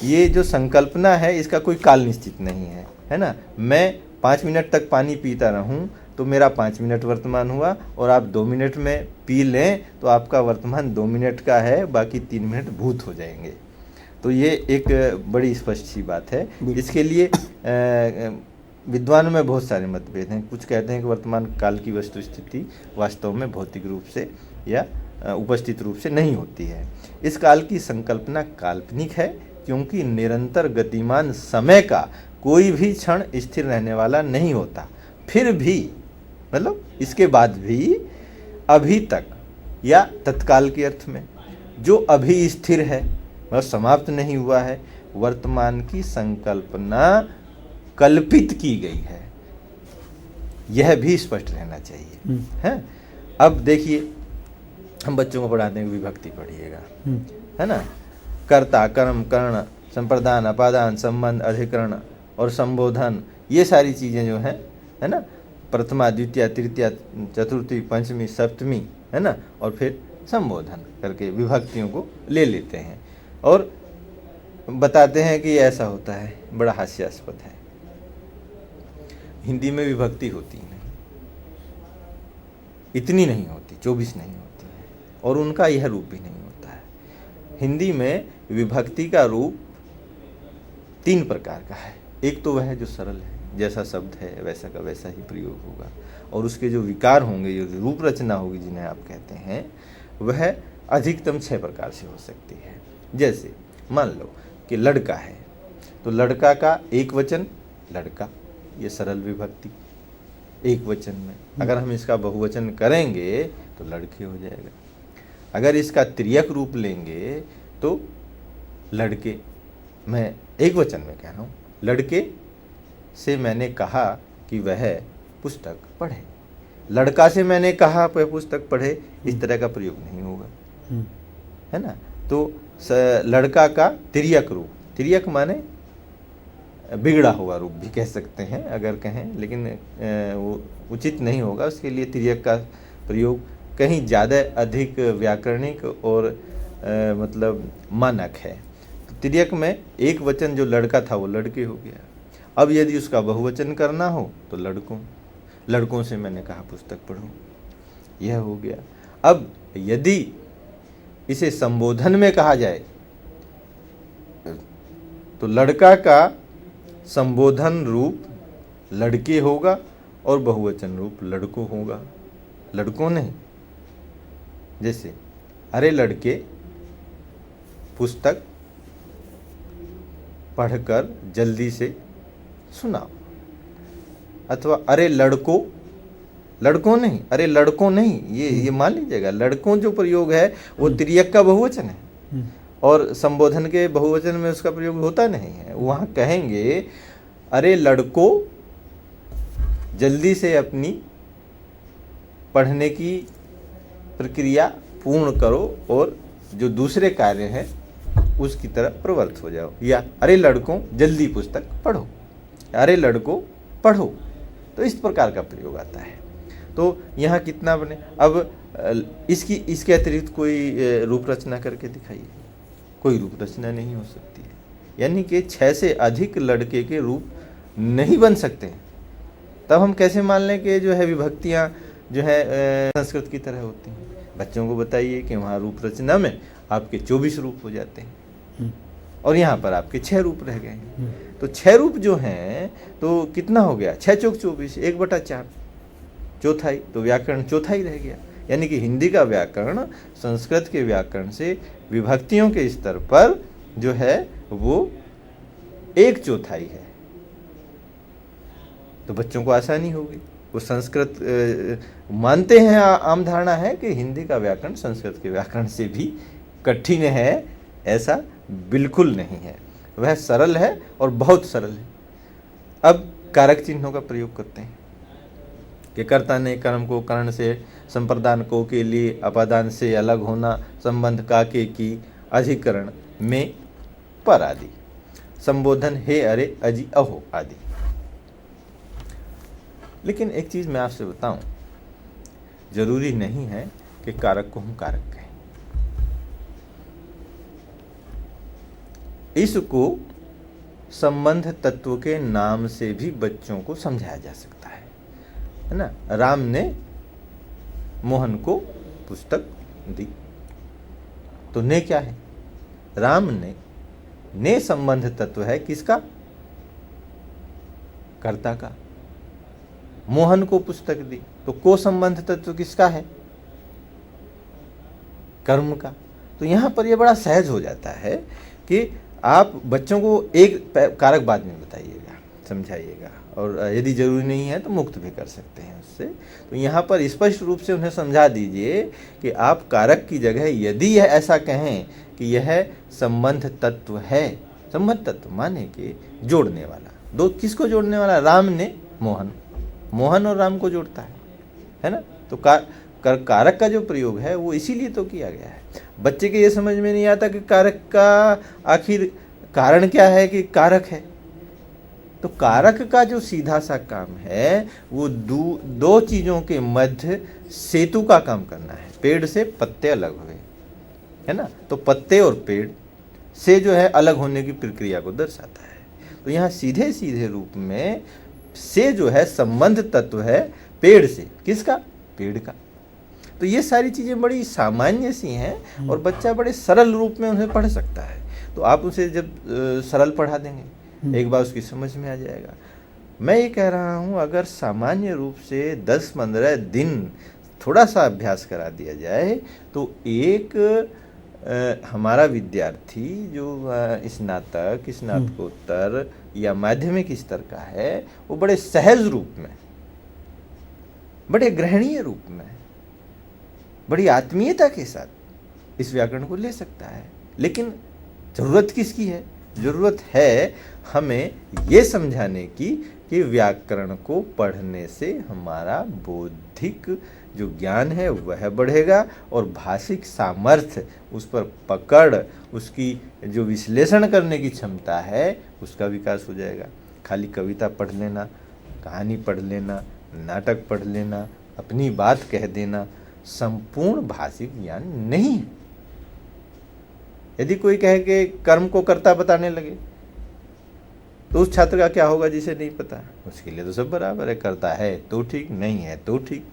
ये जो संकल्पना है इसका कोई काल निश्चित नहीं है ना। मैं 5 मिनट तक पानी पीता रहूं तो मेरा 5 मिनट वर्तमान हुआ, और आप 2 मिनट में पी लें तो आपका वर्तमान 2 मिनट का है, बाकी 3 मिनट भूत हो जाएंगे। तो ये एक बड़ी स्पष्ट सी बात है। इसके लिए विद्वानों में बहुत सारे मतभेद हैं। कुछ कहते हैं कि वर्तमान काल की वस्तु स्थिति वास्तव में भौतिक रूप से या उपस्थित रूप से नहीं होती है। इस काल की संकल्पना काल्पनिक है, क्योंकि निरंतर गतिमान समय का कोई भी क्षण स्थिर रहने वाला नहीं होता। फिर भी, मतलब इसके बाद भी, अभी तक या तत्काल के अर्थ में, जो अभी स्थिर है, मतलब समाप्त नहीं हुआ है, वर्तमान की संकल्पना कल्पित की गई है। यह भी स्पष्ट रहना चाहिए है। अब देखिए, हम बच्चों को पढ़ाते हैं, विभक्ति पढ़िएगा, है ना। कर्ता, कर्म, कर्ण, संप्रदान, अपादान, संबंध, अधिकरण और संबोधन, ये सारी चीजें जो हैं, है ना, प्रथमा, द्वितीय, तृतीय, चतुर्थी, पंचमी, सप्तमी, है ना, और फिर संबोधन करके विभक्तियों को ले लेते हैं और बताते हैं कि ऐसा होता है। बड़ा हास्यास्पद है। हिंदी में विभक्ति होती नहीं, इतनी नहीं होती, 24 नहीं होती है, और उनका यह रूप भी नहीं होता है। हिंदी में विभक्ति का रूप 3 प्रकार का है। एक तो वह जो सरल है, जैसा शब्द है वैसा का वैसा ही प्रयोग होगा, और उसके जो विकार होंगे, जो रूप रचना होगी, जिन्हें आप कहते हैं, वह अधिकतम 6 प्रकार से हो सकती है। जैसे मान लो कि लड़का है, तो लड़का का एक वचन लड़का, ये सरल विभक्ति एक वचन में। अगर हम इसका बहुवचन करेंगे तो लड़के हो जाएगा। अगर इसका तिर्यक रूप लेंगे तो लड़के, मैं एक वचन में कह रहा हूँ, लड़के से मैंने कहा कि वह पुस्तक पढ़े, लड़का से मैंने कहा वह पुस्तक पढ़े, इस तरह का प्रयोग नहीं होगा, है ना। तो लड़का का तिर्यक रूप, तिर्यक माने बिगड़ा हुआ रूप भी कह सकते हैं अगर कहें, लेकिन वो उचित नहीं होगा। उसके लिए तिर्यक का प्रयोग कहीं ज़्यादा अधिक व्याकरणिक और मतलब मानक है। तो तिर्यक में एक वचन जो लड़का था वो लड़के हो गया। अब यदि उसका बहुवचन करना हो तो लड़कों, लड़कों से मैंने कहा पुस्तक पढ़ो, यह हो गया। अब यदि इसे संबोधन में कहा जाए तो लड़का का संबोधन रूप लड़के होगा और बहुवचन रूप लड़कों होगा, लड़कों नहीं। जैसे अरे लड़के पुस्तक पढ़कर जल्दी से सुनाओ, अथवा अरे लड़कों, लड़कों नहीं, अरे लड़कों नहीं, ये मान लीजिएगा, लड़कों जो प्रयोग है वो तिर्यक का बहुवचन है और संबोधन के बहुवचन में उसका प्रयोग होता नहीं है। वहाँ कहेंगे अरे लड़कों जल्दी से अपनी पढ़ने की प्रक्रिया पूर्ण करो और जो दूसरे कार्य हैं उसकी तरफ प्रवृत्त हो जाओ, या अरे लड़कों जल्दी पुस्तक पढ़ो, अरे लड़कों पढ़ो। तो इस प्रकार का प्रयोग आता है। तो यहाँ कितना बने। अब इसके अतिरिक्त कोई रूप रचना करके दिखाइए, कोई रूप रचना नहीं हो सकती है। यानी कि 6 से अधिक लड़के के रूप नहीं बन सकते हैं। तब हम कैसे मान लें कि जो है विभक्तियाँ जो है संस्कृत की तरह होती हैं। बच्चों को बताइए कि वहाँ रूप रचना में आपके 24 रूप हो जाते हैं और यहाँ पर आपके 6 रूप रह गए हैं। तो 6 रूप जो हैं तो कितना हो गया, 6 चौक 24, 1/4, चौथाई। तो व्याकरण चौथाई रह गया। यानी कि हिंदी का व्याकरण संस्कृत के व्याकरण से विभक्तियों के स्तर पर जो है वो 1/4 है। तो बच्चों को आसानी होगी। वो संस्कृत मानते हैं, आम धारणा है कि हिंदी का व्याकरण संस्कृत के व्याकरण से भी कठिन है। ऐसा बिल्कुल नहीं है, वह सरल है और बहुत सरल है। अब कारक चिन्हों का प्रयोग करते हैं कि कर्ता ने कर्म को कर्ण से, संप्रदान को के लिए, अपादान से अलग होना, संबंध का के की, अधिकरण में पर आदि, संबोधन हे अरे अजी अहो आदि। लेकिन एक चीज मैं आपसे बताऊं, जरूरी नहीं है कि कारक को हम कारक कहें। इसको संबंध तत्व के नाम से भी बच्चों को समझाया जा सकता है ना। राम ने मोहन को पुस्तक दी, तो ने क्या है? राम ने संबंध तत्व है किसका? कर्ता का। मोहन को पुस्तक दी, तो को संबंध तत्व किसका है? कर्म का। तो यहां पर यह बड़ा सहज हो जाता है कि आप बच्चों को एक कारक बाद में बताइएगा, समझाइएगा, और यदि जरूरी नहीं है तो मुक्त भी कर सकते हैं उससे। तो यहाँ पर स्पष्ट रूप से उन्हें समझा दीजिए कि आप कारक की जगह यदि यह ऐसा कहें कि यह संबंध तत्व है, संबंध तत्व माने कि जोड़ने वाला, दो किसको जोड़ने वाला? राम ने मोहन और राम को जोड़ता है ना। तो कारक का जो प्रयोग है वो इसीलिए तो किया गया है। बच्चे के ये समझ में नहीं आता कि कारक का आखिर कारण क्या है कि कारक है। तो कारक का जो सीधा सा काम है वो दो चीजों के मध्य सेतु का काम करना है। पेड़ से पत्ते अलग हुए, है ना, तो पत्ते और पेड़ से जो है अलग होने की प्रक्रिया को दर्शाता है। तो यहाँ सीधे सीधे रूप में से जो है संबंध तत्व है पेड़ से, किसका? पेड़ का। तो ये सारी चीजें बड़ी सामान्य सी हैं और बच्चा बड़े सरल रूप में उन्हें पढ़ सकता है। तो आप उसे जब सरल पढ़ा देंगे एक बार उसकी समझ में आ जाएगा। मैं ये कह रहा हूँ अगर सामान्य रूप से 10-15 दिन थोड़ा सा अभ्यास करा दिया जाए तो एक हमारा विद्यार्थी जो स्नातक, स्नातकोत्तर या माध्यमिक स्तर का है वो बड़े सहज रूप में, बड़े ग्रहणीय रूप में, बड़ी आत्मीयता के साथ इस व्याकरण को ले सकता है। लेकिन जरूरत किसकी है? जरूरत है हमें ये समझाने की कि व्याकरण को पढ़ने से हमारा बौद्धिक जो ज्ञान है वह बढ़ेगा और भाषिक सामर्थ्य, उस पर पकड़, उसकी जो विश्लेषण करने की क्षमता है उसका विकास हो जाएगा। खाली कविता पढ़ लेना, कहानी पढ़ लेना, नाटक पढ़ लेना, अपनी बात कह देना संपूर्ण भाषिक ज्ञान नहीं है। यदि कोई कहे कि कर्म को कर्ता बताने लगे तो उस छात्र का क्या होगा जिसे नहीं पता? उसके लिए तो सब बराबर है, करता है तो ठीक, नहीं है तो ठीक।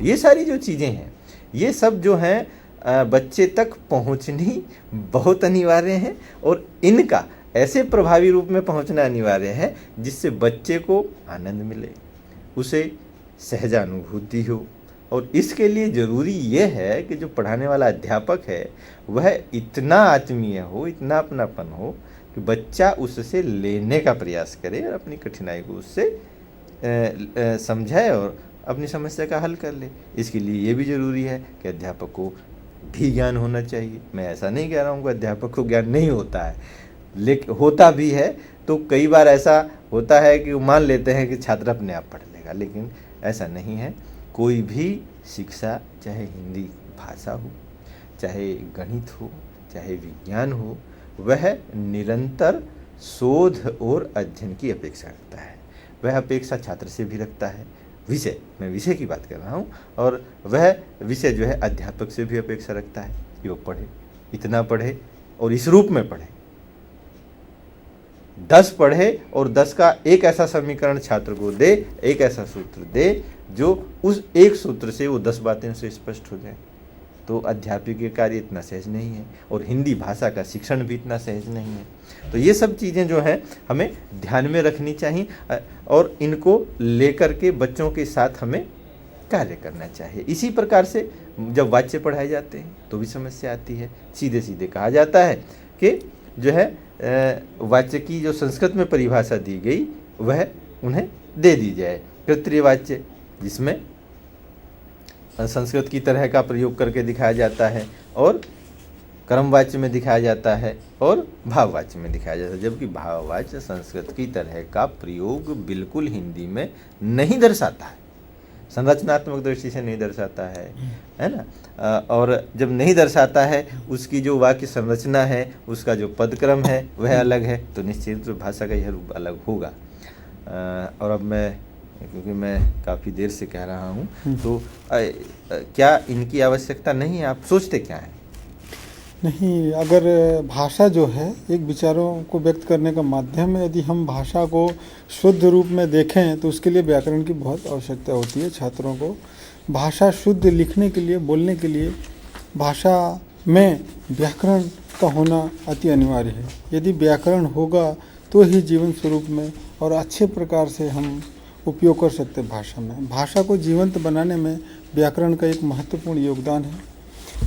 ये सारी जो चीजें हैं ये सब जो हैं बच्चे तक पहुंचनी बहुत अनिवार्य है और इनका ऐसे प्रभावी रूप में पहुंचना अनिवार्य है जिससे बच्चे को आनंद मिले, उसे सहजानुभूति हो। और इसके लिए ज़रूरी ये है कि जो पढ़ाने वाला अध्यापक है वह इतना आत्मीय हो, इतना अपनापन हो कि बच्चा उससे लेने का प्रयास करे और अपनी कठिनाई को उससे समझाए और अपनी समस्या का हल कर ले। इसके लिए ये भी ज़रूरी है कि अध्यापक को भी ज्ञान होना चाहिए। मैं ऐसा नहीं कह रहा हूँ कि अध्यापक को ज्ञान नहीं होता है, लेकिन होता भी है। तो कई बार ऐसा होता है कि वो मान लेते हैं कि छात्र अपने आप पढ़ लेगा, लेकिन ऐसा नहीं है। कोई भी शिक्षा, चाहे हिंदी भाषा हो, चाहे गणित हो, चाहे विज्ञान हो, वह निरंतर शोध और अध्ययन की अपेक्षा रखता है। वह अपेक्षा छात्र से भी रखता है। विषय, मैं विषय की बात कर रहा हूँ, और वह विषय जो है अध्यापक से भी अपेक्षा रखता है कि वो पढ़े, इतना पढ़े और इस रूप में पढ़े। 10 पढ़े और 10 का एक ऐसा समीकरण छात्र को दे, एक ऐसा सूत्र दे जो उस एक सूत्र से वो 10 बातें उसे स्पष्ट हो जाए। तो अध्यापकीय कार्य इतना सहज नहीं है और हिंदी भाषा का शिक्षण भी इतना सहज नहीं है। तो ये सब चीज़ें जो हैं हमें ध्यान में रखनी चाहिए और इनको लेकर के बच्चों के साथ हमें कार्य करना चाहिए। इसी प्रकार से जब वाच्य पढ़ाए जाते हैं तो भी समस्या आती है। सीधे सीधे कहा जाता है कि जो है वाच्य की जो संस्कृत में परिभाषा दी गई वह उन्हें दे दी जाए। कर्तृवाच्य जिसमें संस्कृत की तरह का प्रयोग करके दिखाया जाता है, और कर्मवाच्य में दिखाया जाता है, और भाववाच्य में दिखाया जाता है। जबकि भाववाच्य संस्कृत की तरह का प्रयोग बिल्कुल हिंदी में नहीं दर्शाता है, संरचनात्मक दृष्टि से नहीं दर्शाता है ना। और जब नहीं दर्शाता है, उसकी जो वाक्य संरचना है, उसका जो पदक्रम है वह अलग है, तो निश्चित रूप भाषा का यह रूप अलग होगा। और अब क्योंकि मैं काफ़ी देर से कह रहा हूँ, तो क्या इनकी आवश्यकता नहीं है? आप सोचते क्या हैं? नहीं, अगर भाषा जो है एक विचारों को व्यक्त करने का माध्यम है, यदि हम भाषा को शुद्ध रूप में देखें तो उसके लिए व्याकरण की बहुत आवश्यकता होती है। छात्रों को भाषा शुद्ध लिखने के लिए, बोलने के लिए भाषा में व्याकरण का होना अति अनिवार्य है। यदि व्याकरण होगा तो ही जीवन स्वरूप में और अच्छे प्रकार से हम उपयोग कर सकते हैं भाषा में। भाषा को जीवंत बनाने में व्याकरण का एक महत्वपूर्ण योगदान है।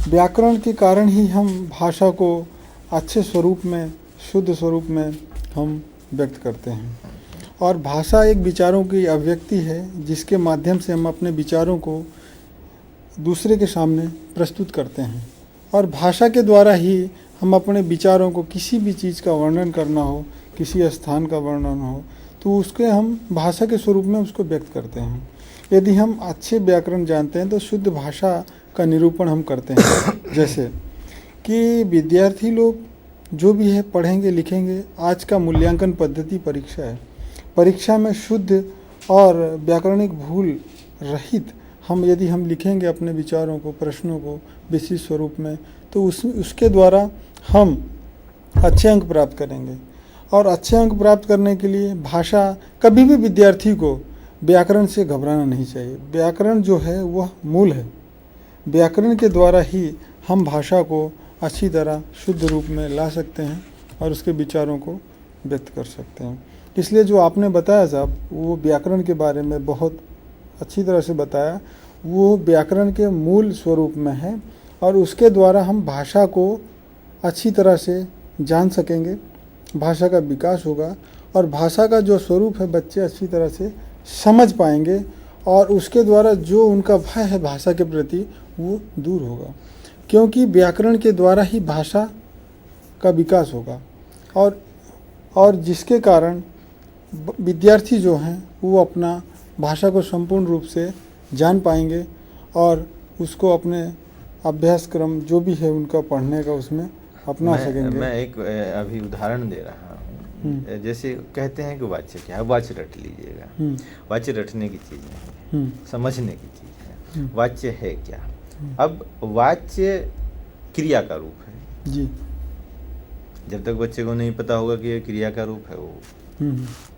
व्याकरण के कारण ही हम भाषा को अच्छे स्वरूप में, शुद्ध स्वरूप में हम व्यक्त करते हैं। और भाषा एक विचारों की अभिव्यक्ति है, जिसके माध्यम से हम अपने विचारों को दूसरे के सामने प्रस्तुत करते हैं। और भाषा के द्वारा ही हम अपने विचारों को, किसी भी चीज़ का वर्णन करना हो, किसी स्थान का वर्णन हो, तो उसके हम भाषा के स्वरूप में उसको व्यक्त करते हैं। यदि हम अच्छे व्याकरण जानते हैं तो शुद्ध भाषा का निरूपण हम करते हैं। जैसे कि विद्यार्थी लोग जो भी है पढ़ेंगे लिखेंगे। आज का मूल्यांकन पद्धति परीक्षा है। परीक्षा में शुद्ध और व्याकरणिक भूल रहित यदि हम लिखेंगे अपने विचारों को, प्रश्नों को विशिष्ट स्वरूप में, तो उसके द्वारा हम अच्छे अंक प्राप्त करेंगे। और अच्छे अंक प्राप्त करने के लिए भाषा, कभी भी विद्यार्थी को व्याकरण से घबराना नहीं चाहिए। व्याकरण जो है वह मूल है। व्याकरण के द्वारा ही हम भाषा को अच्छी तरह शुद्ध रूप में ला सकते हैं और उसके विचारों को व्यक्त कर सकते हैं। इसलिए जो आपने बताया साहब, वो व्याकरण के बारे में बहुत अच्छी तरह से बताया। वो व्याकरण के मूल स्वरूप में है और उसके द्वारा हम भाषा को अच्छी तरह से जान सकेंगे, भाषा का विकास होगा और भाषा का जो स्वरूप है बच्चे अच्छी तरह से समझ पाएंगे और उसके द्वारा जो उनका भय है भाषा के प्रति वो दूर होगा, क्योंकि व्याकरण के द्वारा ही भाषा का विकास होगा। और जिसके कारण विद्यार्थी जो हैं वो अपना भाषा को संपूर्ण रूप से जान पाएंगे और उसको अपने अभ्यासक्रम जो भी है उनका पढ़ने का उसमें अपना सकेंगे। मैं एक अभी उदाहरण दे रहा हूँ। जैसे कहते हैं कि वाच्य क्या है, वाच्य रट लीजिएगा। वाच्य रटने की चीज़ नहीं है, समझने की चीज़ है। वाच्य है क्या? अब वाच्य क्रिया का रूप है जी। जब तक बच्चे को नहीं पता होगा कि ये क्रिया का रूप है, वो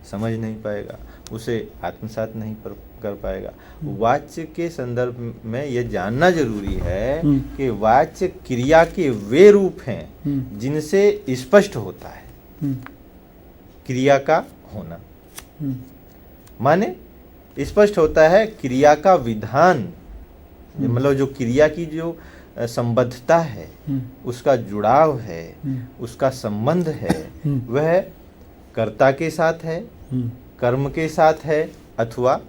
समझ नहीं पाएगा, उसे आत्मसात नहीं कर पाएगा। वाच्य के संदर्भ में यह जानना जरूरी है कि वाच्य क्रिया के वे रूप हैं जिनसे स्पष्ट होता है क्रिया का होना। माने स्पष्ट होता है क्रिया का विधान, मतलब जो क्रिया की जो संबद्धता है, उसका जुड़ाव है, उसका संबंध है, वह कर्ता के साथ है, कर्म के साथ है अथवा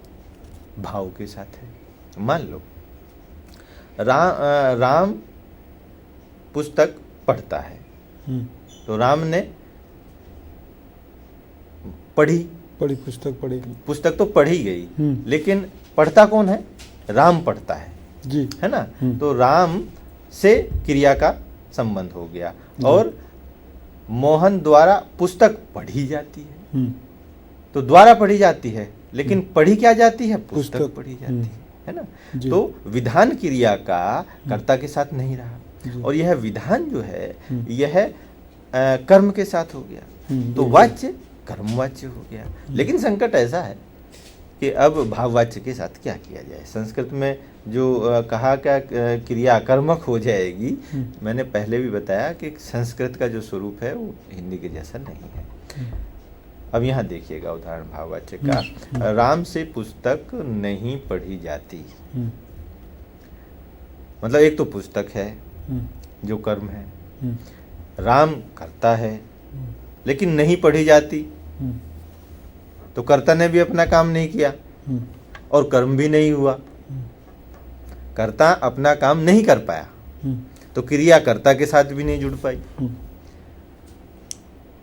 भाव के साथ है। मान लो राम पुस्तक पढ़ता है, तो राम ने पुस्तक तो पढ़ी गई, लेकिन पढ़ता कौन है? राम पढ़ता है जी, है ना। तो राम से क्रिया का संबंध हो गया और मोहन द्वारा पुस्तक पढ़ी जाती है। तो द्वारा पढ़ी जाती है, लेकिन पढ़ी क्या जाती है? पुस्तक पढ़ी जाती है ना। तो विधान क्रिया का कर्ता के साथ नहीं रहा और यह विधान जो है यह कर्म के साथ हो गया, तो वाच्य कर्मवाच्य हो गया। लेकिन संकट ऐसा है कि अब भाववाच्य के साथ क्या किया जाए। संस्कृत में जो कहा क्या क्रिया कर्मक हो जाएगी, मैंने पहले भी बताया कि संस्कृत का जो स्वरूप है वो हिंदी के जैसा नहीं है। अब यहाँ देखिएगा उदाहरण भाववाच्य का। राम से पुस्तक नहीं पढ़ी जाती, मतलब एक तो पुस्तक है जो कर्म है, राम करता है लेकिन नहीं पढ़ी जाती, तो कर्ता ने भी अपना काम नहीं किया और कर्म भी नहीं हुआ। कर्ता अपना काम नहीं कर पाया तो क्रिया कर्ता के साथ भी नहीं जुड़ पाई,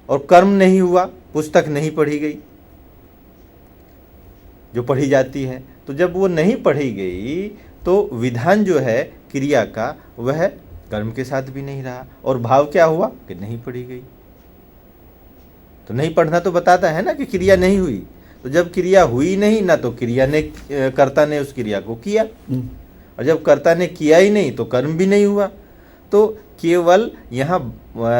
और कर्म नहीं हुआ, पुस्तक नहीं पढ़ी गई जो पढ़ी जाती है। तो जब वो नहीं पढ़ी गई तो विधान जो है क्रिया का वह कर्म के साथ भी नहीं रहा, और भाव क्या हुआ कि नहीं पढ़ी गई। तो नहीं पढ़ना तो बताता है ना कि क्रिया नहीं हुई। तो जब क्रिया हुई नहीं ना तो क्रिया ने कर्ता ने उस क्रिया को किया, और जब कर्ता ने किया ही नहीं तो कर्म भी नहीं हुआ। तो केवल यहाँ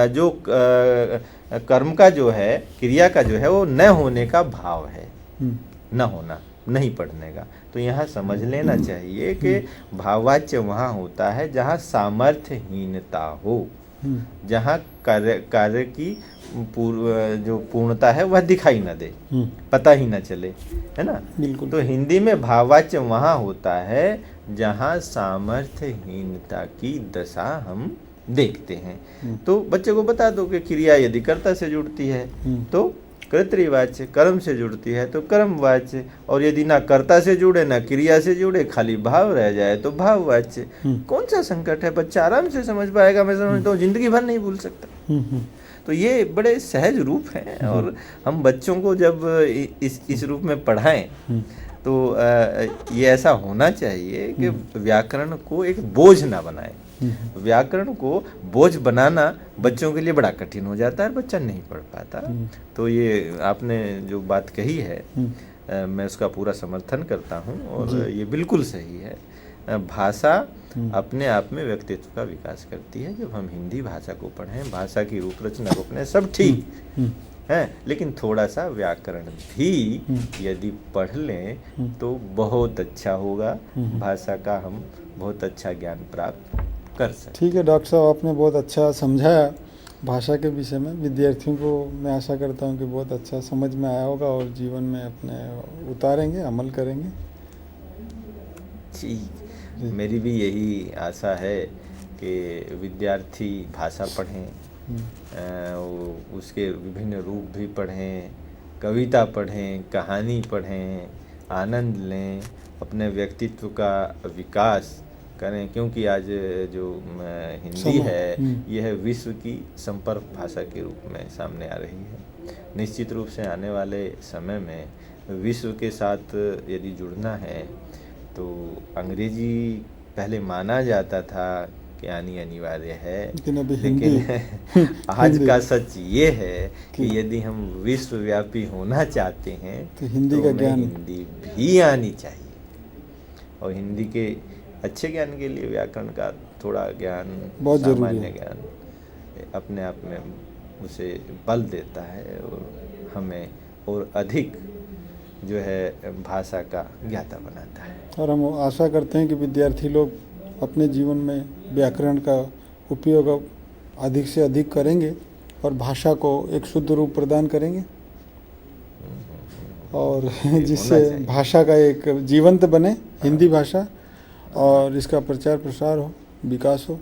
जो कर्म का जो है, क्रिया का जो है वो न होने का भाव है, न होना, नहीं पढ़ने का। तो यहाँ समझ लेना चाहिए कि भाववाच्य वहाँ होता है जहाँ सामर्थ्यहीनता हो, जहाँ कार्य की जो पूर्णता है वह दिखाई न दे, पता ही न चले, है ना। बिल्कुल। तो हिंदी में भाववाच्य वहाँ होता है जहाँ सामर्थ्यहीनता की दशा हम देखते हैं। तो बच्चे को बता दो कि क्रिया यदि कर्ता से जुड़ती है तो कर्तृवाच्य, कर्म से जुड़ती है तो कर्मवाच्य, और यदि ना कर्ता से जुड़े ना क्रिया से जुड़े, खाली भाव रह जाए तो भाववाच्य। कौन सा संकट है, बच्चा आराम से समझ पाएगा। मैं समझता हूँ जिंदगी भर नहीं भूल सकता। तो ये बड़े सहज रूप हैं, और हम बच्चों को जब इस रूप में पढ़ाएं तो ये ऐसा होना चाहिए कि व्याकरण को एक बोझ ना बनाए। व्याकरण को बोझ बनाना बच्चों के लिए बड़ा कठिन हो जाता है, बच्चा नहीं पढ़ पाता। तो ये आपने जो बात कही है मैं उसका पूरा समर्थन करता हूँ, और ये बिल्कुल सही है। भाषा अपने आप में व्यक्तित्व का विकास करती है। जब हम हिंदी भाषा को पढ़ें, भाषा की रूप रचना को पढ़ें, सब ठीक है, लेकिन थोड़ा सा व्याकरण भी यदि पढ़ लें तो बहुत अच्छा होगा। भाषा का हम बहुत अच्छा ज्ञान प्राप्त कर सकते। ठीक है डॉक्टर साहब, आपने बहुत अच्छा समझाया भाषा के विषय में। विद्यार्थियों को मैं आशा करता हूँ कि बहुत अच्छा समझ में आया होगा और जीवन में अपने उतारेंगे, अमल करेंगे। जी, मेरी भी यही आशा है कि विद्यार्थी भाषा पढ़ें, उसके विभिन्न रूप भी पढ़ें, कविता पढ़ें, कहानी पढ़ें, आनंद लें, अपने व्यक्तित्व का विकास करें। क्योंकि आज जो हिंदी है यह विश्व की संपर्क भाषा के रूप में सामने आ रही है। निश्चित रूप से आने वाले समय में विश्व के साथ यदि जुड़ना है तो अंग्रेजी पहले माना जाता था कि आनी अनिवार्य है, लेकिन आज का सच ये है कि यदि हम विश्वव्यापी होना चाहते हैं तो हिंदी का ज्ञान, हिंदी भी आनी चाहिए। और हिंदी के अच्छे ज्ञान के लिए व्याकरण का थोड़ा ज्ञान, बहुत सामान्य ज्ञान अपने आप में उसे बल देता है और हमें और अधिक जो है भाषा का ज्ञाता बनाता है। और हम आशा करते हैं कि विद्यार्थी लोग अपने जीवन में व्याकरण का उपयोग अधिक से अधिक करेंगे और भाषा को एक शुद्ध रूप प्रदान करेंगे, और जिससे भाषा का एक जीवंत बने हिंदी भाषा, और इसका प्रचार प्रसार हो, विकास हो।